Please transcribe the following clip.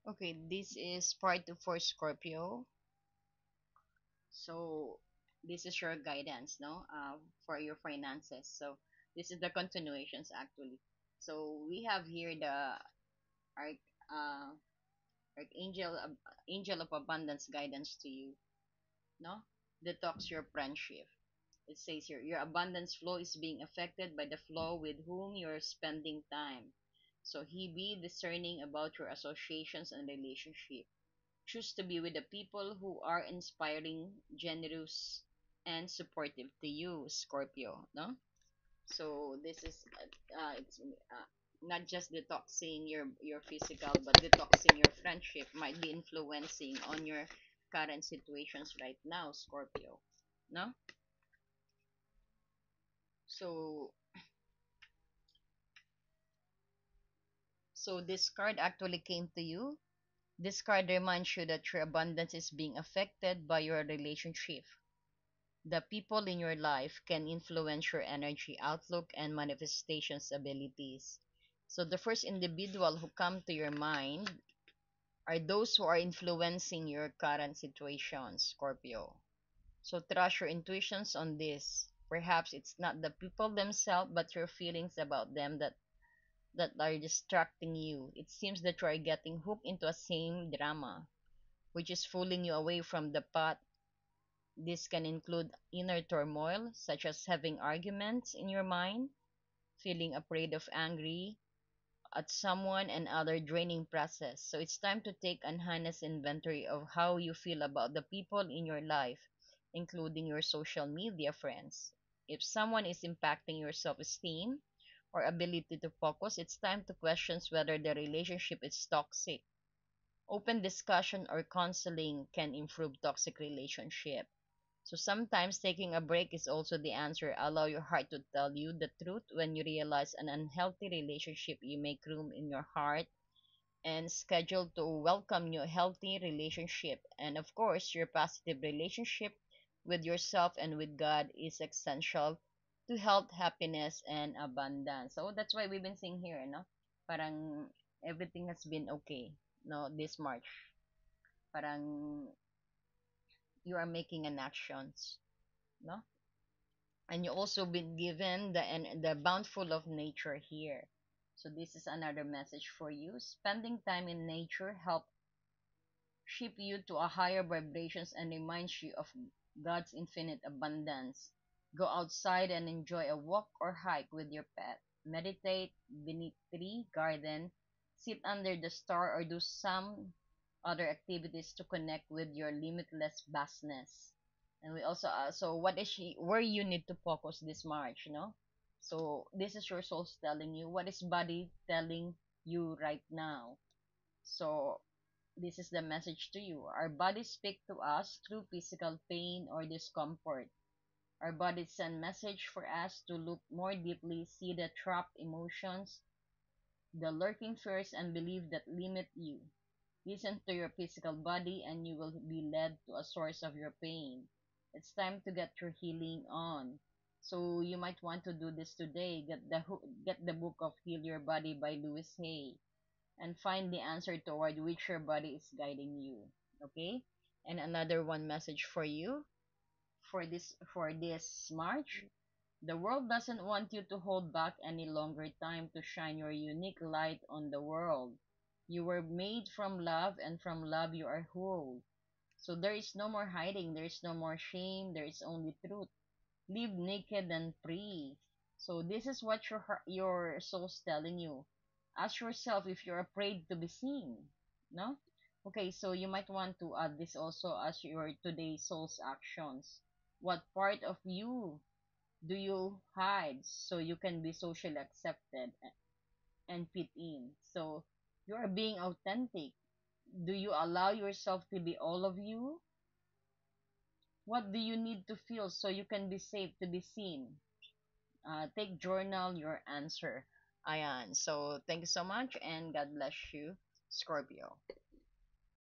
Okay, this is part two for Scorpio. So this is your guidance, no, for your finances. So this is the continuations actually. So we have here the arch, uh, archangel, angel of abundance guidance to you, no. Detox your friendship. It says here your abundance flow is being affected by the flow with whom you're spending time. So he be discerning about your associations and relationship. Choose to be with the people who are inspiring, generous, and supportive to you, Scorpio. No, so this is it's not just detoxing your physical, but detoxing your friendship might be influencing on your current situations right now, Scorpio. No, so this card actually came to you. This card reminds you that your abundance is being affected by your relationship. The people in your life can influence your energy outlook and manifestations abilities. So the first individual who come to your mind are those who are influencing your current situation, Scorpio. So trust your intuitions on this. Perhaps it's not the people themselves, but your feelings about them that are distracting you. It seems that you are getting hooked into a same drama, which is pulling you away from the path. This can include inner turmoil, such as having arguments in your mind, feeling afraid of angry at someone, and other draining process. So it's time to take an honest inventory of how you feel about the people in your life, including your social media friends. If someone is impacting your self-esteem or ability to focus, it's time to question whether the relationship is toxic. Open discussion or counseling can improve toxic relationship. So sometimes taking a break is also the answer. Allow your heart to tell you the truth. When you realize an unhealthy relationship, you make room in your heart and schedule to welcome your healthy relationship. And of course, your positive relationship with yourself and with God is essential to health, happiness, and abundance. So that's why we've been seeing here, no? Parang everything has been okay, no, this March. Parang you are making an actions, no? And you also been given the bountiful of nature here. So this is another message for you. Spending time in nature help shift you to a higher vibrations and reminds you of God's infinite abundance. Go outside and enjoy a walk or hike with your pet. Meditate beneath tree, garden, sit under the star, or do some other activities to connect with your limitless vastness. And we also so what is she where you need to focus this March, no? So this is your soul's telling you what is body telling you right now. So this is the message to you. Our bodies speak to us through physical pain or discomfort. Our bodies send message for us to look more deeply, see the trapped emotions, the lurking fears and belief that limit you. Listen to your physical body and you will be led to a source of your pain. It's time to get your healing on. So you might want to do this today. Get the book of Heal Your Body by Louis Hay and find the answer toward which your body is guiding you. Okay? And another one message for you for this March. The world doesn't want you to hold back any longer. Time to shine your unique light on the world. You were made from love, and from love you are whole. So there is no more hiding, there is no more shame, there is only truth. Live naked and free. So this is what your soul's telling you. Ask yourself if you're afraid to be seen. No? Okay, so you might want to add this also as your today's soul's actions. What part of you do you hide so you can be socially accepted and fit in? So you are being authentic. Do you allow yourself to be all of you? What do you need to feel so you can be safe to be seen? Take journal your answer. Ayan. So thank you so much and God bless you, Scorpio.